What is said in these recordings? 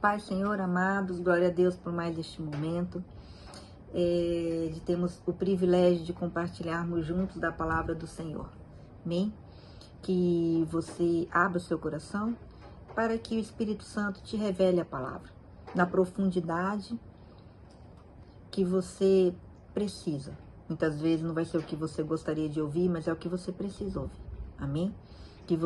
Paz, Senhor, amados, glória a Deus por mais este momento, de termos o privilégio de compartilharmos juntos da palavra do Senhor. Amém? Que você abra o seu coração para que o Espírito Santo te revele a palavra na profundidade que você precisa. Muitas vezes não vai ser o que você gostaria de ouvir, mas é o que você precisa ouvir. Amém? Que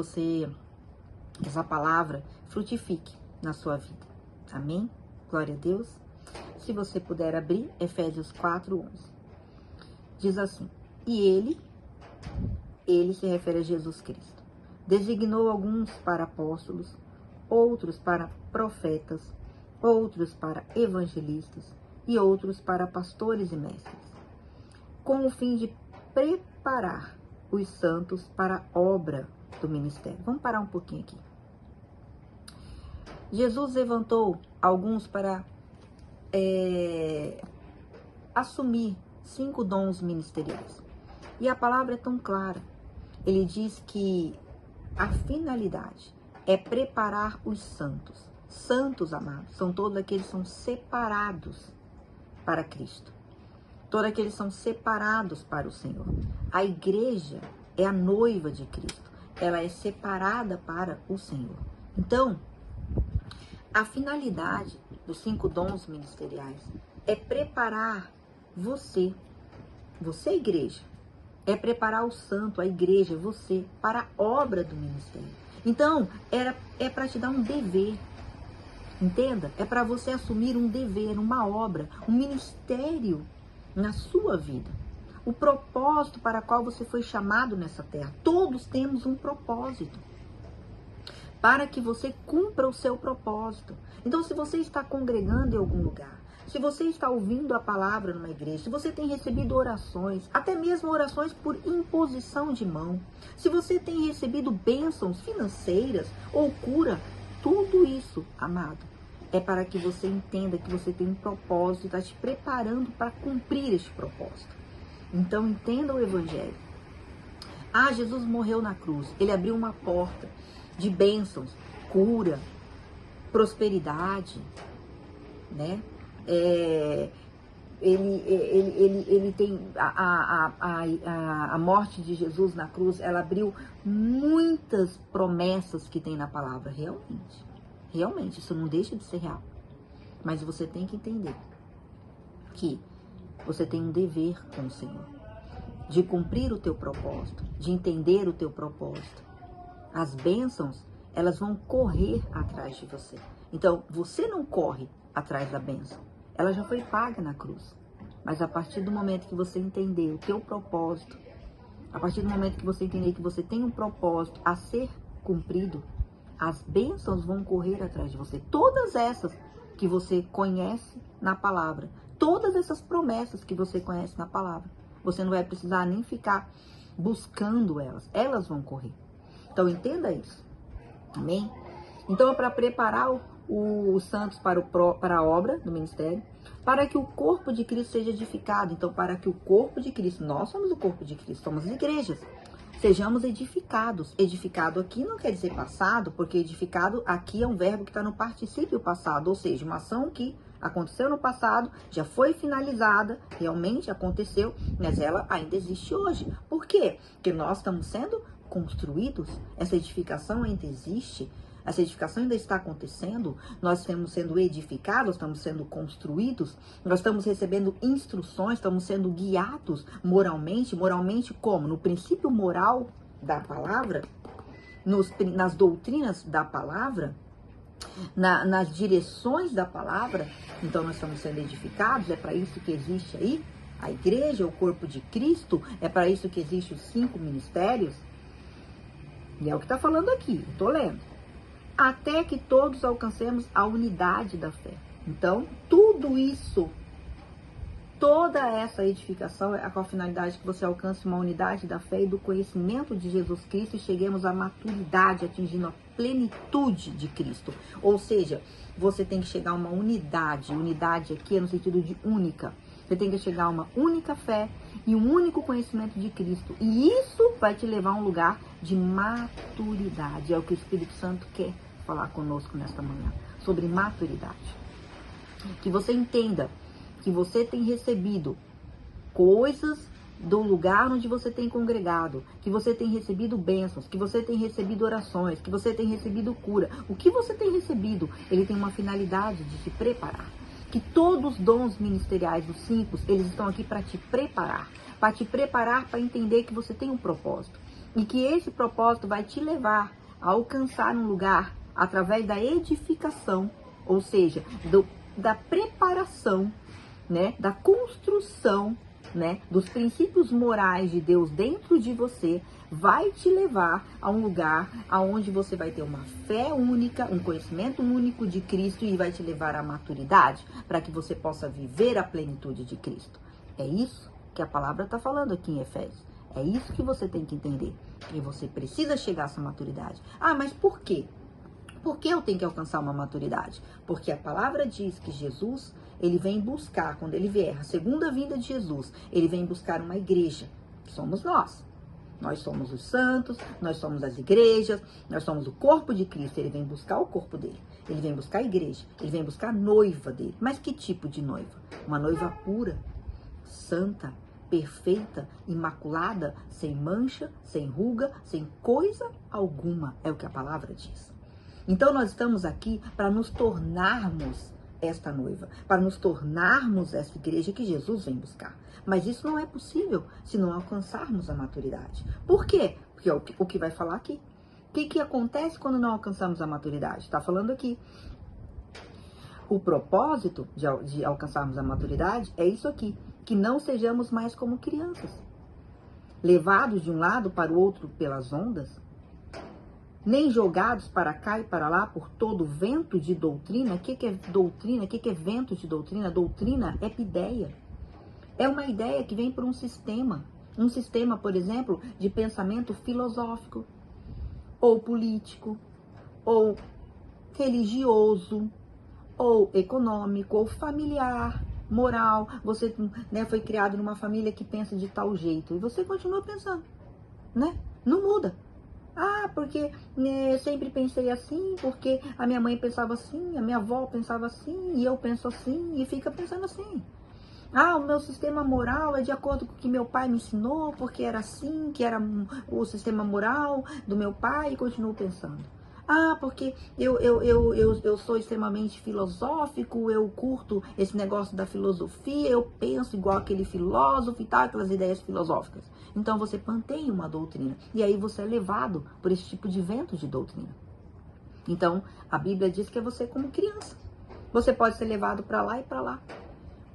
essa palavra frutifique na sua vida. Amém? Glória a Deus. Se você puder abrir, Efésios 4:11. Diz assim: e ele se refere a Jesus Cristo, designou alguns para apóstolos, outros para profetas, outros para evangelistas e outros para pastores e mestres, com o fim de preparar os santos para a obra do ministério. Vamos parar um pouquinho aqui. Jesus levantou alguns para assumir 5 dons ministeriais. E a palavra é tão clara. Ele diz que a finalidade é preparar os santos. Santos, amados, são todos aqueles que são separados para Cristo. Todos aqueles que são separados para o Senhor. A igreja é a noiva de Cristo. Ela é separada para o Senhor. Então, a finalidade dos 5 dons ministeriais é preparar você igreja, é preparar o santo, a igreja, você, para a obra do ministério. Então, é para te dar um dever, entenda? É para você assumir um dever, uma obra, um ministério na sua vida. O propósito para o qual você foi chamado nessa terra. Todos temos um propósito, para que você cumpra o seu propósito. Então, se você está congregando em algum lugar, se você está ouvindo a palavra numa igreja, se você tem recebido orações, até mesmo orações por imposição de mão, se você tem recebido bênçãos financeiras ou cura, tudo isso, amado, é para que você entenda que você tem um propósito e está te preparando para cumprir este propósito. Então, entenda o evangelho. Jesus morreu na cruz, ele abriu uma porta de bênçãos, cura, prosperidade, né? Ele tem a morte de Jesus na cruz, ela abriu muitas promessas que tem na palavra, realmente, isso não deixa de ser real. Mas você tem que entender que você tem um dever com o Senhor, de cumprir o teu propósito, de entender o teu propósito. As bênçãos, elas vão correr atrás de você. Então, você não corre atrás da bênção. Ela já foi paga na cruz. Mas a partir do momento que você entender o teu propósito, a partir do momento que você entender que você tem um propósito a ser cumprido, as bênçãos vão correr atrás de você. Todas essas que você conhece na palavra, todas essas promessas que você conhece na palavra, você não vai precisar nem ficar buscando elas. Elas vão correr. Então, entenda isso. Amém? Então, é para preparar os santos para a obra do ministério, para que o corpo de Cristo seja edificado. Então, para que o corpo de Cristo, nós somos o corpo de Cristo, somos igrejas, sejamos edificados. Edificado aqui não quer dizer passado, porque edificado aqui é um verbo que está no particípio passado, ou seja, uma ação que aconteceu no passado, já foi finalizada, realmente aconteceu, mas ela ainda existe hoje. Por quê? Porque nós estamos sendo construídos, essa edificação ainda existe, essa edificação ainda está acontecendo, nós estamos sendo edificados, estamos sendo construídos, nós estamos recebendo instruções, estamos sendo guiados moralmente como? No princípio moral da palavra, nas doutrinas da palavra, nas direções da palavra. Então nós estamos sendo edificados, é para isso que existe aí a igreja, o corpo de Cristo, é para isso que existem os 5 ministérios. E é o que está falando aqui, eu estou lendo. Até que todos alcancemos a unidade da fé. Então, tudo isso, toda essa edificação é com a finalidade que você alcance uma unidade da fé e do conhecimento de Jesus Cristo e cheguemos à maturidade, atingindo a plenitude de Cristo. Ou seja, você tem que chegar a uma unidade. Unidade aqui é no sentido de única. Você tem que chegar a uma única fé e um único conhecimento de Cristo. E isso vai te levar a um lugar de maturidade. É o que o Espírito Santo quer falar conosco nesta manhã. sobre maturidade. Que você entenda que você tem recebido coisas do lugar onde você tem congregado, que você tem recebido bênçãos, que você tem recebido orações, que você tem recebido cura. O que você tem recebido, ele tem uma finalidade de te preparar. Que todos os dons ministeriais dos 5, eles estão aqui para te preparar para entender que você tem um propósito. E que esse propósito vai te levar a alcançar um lugar através da edificação, ou seja, da preparação, né, da construção, né, dos princípios morais de Deus dentro de você, vai te levar a um lugar aonde você vai ter uma fé única, um conhecimento único de Cristo e vai te levar à maturidade para que você possa viver a plenitude de Cristo. É isso que a palavra está falando aqui em Efésios. É isso que você tem que entender. E você precisa chegar a essa maturidade. Ah, mas por quê? Por que eu tenho que alcançar uma maturidade? Porque a palavra diz que Jesus, ele vem buscar, quando ele vier, a segunda vinda de Jesus, ele vem buscar uma igreja, que somos nós. Nós somos os santos, nós somos as igrejas, nós somos o corpo de Cristo. Ele vem buscar o corpo dele, ele vem buscar a igreja, ele vem buscar a noiva dele. Mas que tipo de noiva? Uma noiva pura, santa, perfeita, imaculada, sem mancha, sem ruga, sem coisa alguma, é o que a palavra diz. Então nós estamos aqui para nos tornarmos esta noiva, para nos tornarmos essa igreja que Jesus vem buscar. Mas isso não é possível se não alcançarmos a maturidade. Por quê? Porque é o que vai falar aqui. O que acontece quando não alcançamos a maturidade? Está falando aqui. O propósito de alcançarmos a maturidade é isso aqui, que não sejamos mais como crianças, levados de um lado para o outro pelas ondas, nem jogados para cá e para lá por todo vento de doutrina. O que é doutrina? O que é vento de doutrina? Doutrina é ideia. É uma ideia que vem por um sistema, por exemplo, de pensamento filosófico, ou político, ou religioso, ou econômico, ou familiar, moral. Você, né, foi criado numa família que pensa de tal jeito e você continua pensando, né? Não muda. Ah, porque eu sempre pensei assim, porque a minha mãe pensava assim, a minha avó pensava assim, e eu penso assim, e fica pensando assim. Ah, o meu sistema moral é de acordo com o que meu pai me ensinou, porque era assim, que era o sistema moral do meu pai, e continuo pensando. Ah, porque eu sou extremamente filosófico, eu curto esse negócio da filosofia, eu penso igual aquele filósofo e tal, aquelas ideias filosóficas. Então você mantém uma doutrina, e aí você é levado por esse tipo de vento de doutrina. Então, a Bíblia diz que é você como criança. Você pode ser levado para lá e para lá,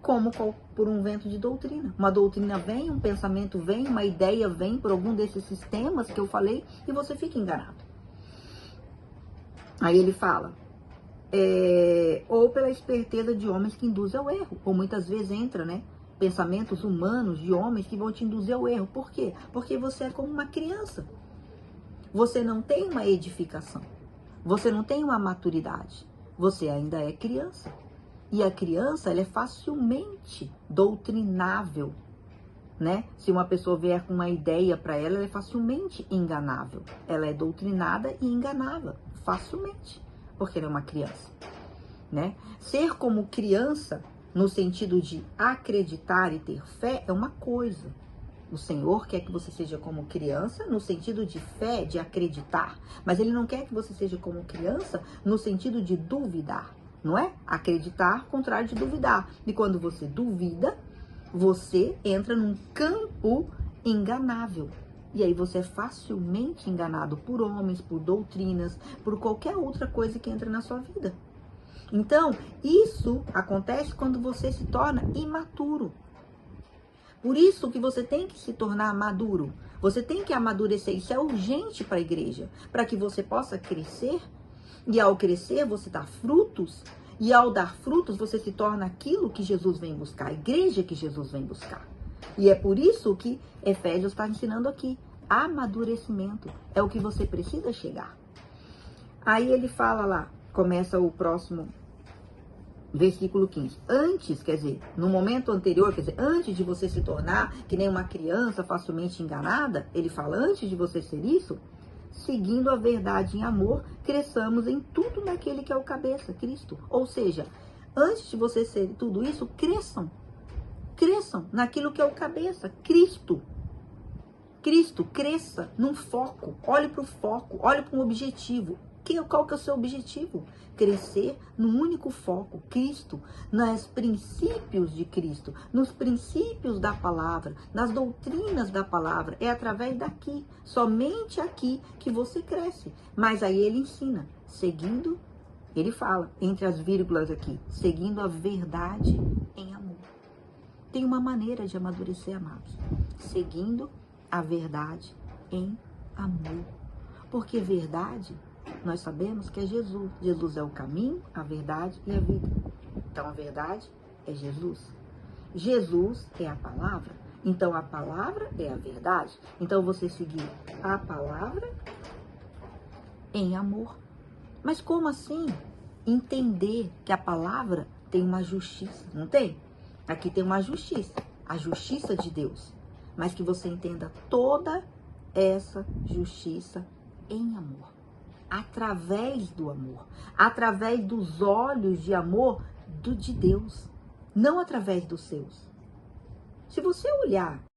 como por um vento de doutrina. Uma doutrina vem, um pensamento vem, uma ideia vem por algum desses sistemas que eu falei, e você fica enganado. Aí ele fala, ou pela esperteza de homens que induzem ao erro, ou muitas vezes entra, né, pensamentos humanos de homens que vão te induzir ao erro. Por quê? Porque você é como uma criança. Você não tem uma edificação, você não tem uma maturidade, você ainda é criança. E a criança, ela é facilmente doutrinável, né? Se uma pessoa vier com uma ideia para ela, ela é facilmente enganável. Ela é doutrinada e enganável, facilmente, porque ela é uma criança, né? Ser como criança, no sentido de acreditar e ter fé, é uma coisa. O Senhor quer que você seja como criança, no sentido de fé, de acreditar. Mas Ele não quer que você seja como criança, no sentido de duvidar, não é? Acreditar, contrário de duvidar. E quando você duvida, você entra num campo enganável. E aí você é facilmente enganado por homens, por doutrinas, por qualquer outra coisa que entra na sua vida. Então, isso acontece quando você se torna imaturo. Por isso que você tem que se tornar maduro. Você tem que amadurecer. Isso é urgente para a igreja, para que você possa crescer. E ao crescer, você dá frutos. E ao dar frutos, você se torna aquilo que Jesus vem buscar, a igreja que Jesus vem buscar. E é por isso que Efésios está ensinando aqui. Amadurecimento é o que você precisa chegar. Aí ele fala lá, começa o próximo versículo 15. Antes, quer dizer, no momento anterior, quer dizer, antes de você se tornar que nem uma criança facilmente enganada, ele fala, antes de você ser isso, seguindo a verdade em amor, cresçamos em tudo naquele que é o cabeça, Cristo. Ou seja, antes de você ser tudo isso, cresçam. Cresçam naquilo que é o cabeça, Cristo. Cristo, cresça num foco. Olhe para o foco, olhe para um objetivo. Qual que é o seu objetivo? Crescer num único foco, Cristo, nos princípios de Cristo, nos princípios da palavra, nas doutrinas da palavra. É através daqui, somente aqui que você cresce. Mas aí ele ensina, seguindo, ele fala, entre as vírgulas aqui, seguindo a verdade em amor. Tem uma maneira de amadurecer, amados, seguindo a verdade em amor. Porque verdade, nós sabemos que é Jesus. Jesus é o caminho, a verdade e a vida. Então, a verdade é Jesus. Jesus é a palavra. Então, a palavra é a verdade. Então, você seguir a palavra em amor. Mas como assim? Entender que a palavra tem uma justiça, não tem? Aqui tem uma justiça, a justiça de Deus. Mas que você entenda toda essa justiça em amor. Através do amor, através dos olhos de amor de Deus, não através dos seus. Se você olhar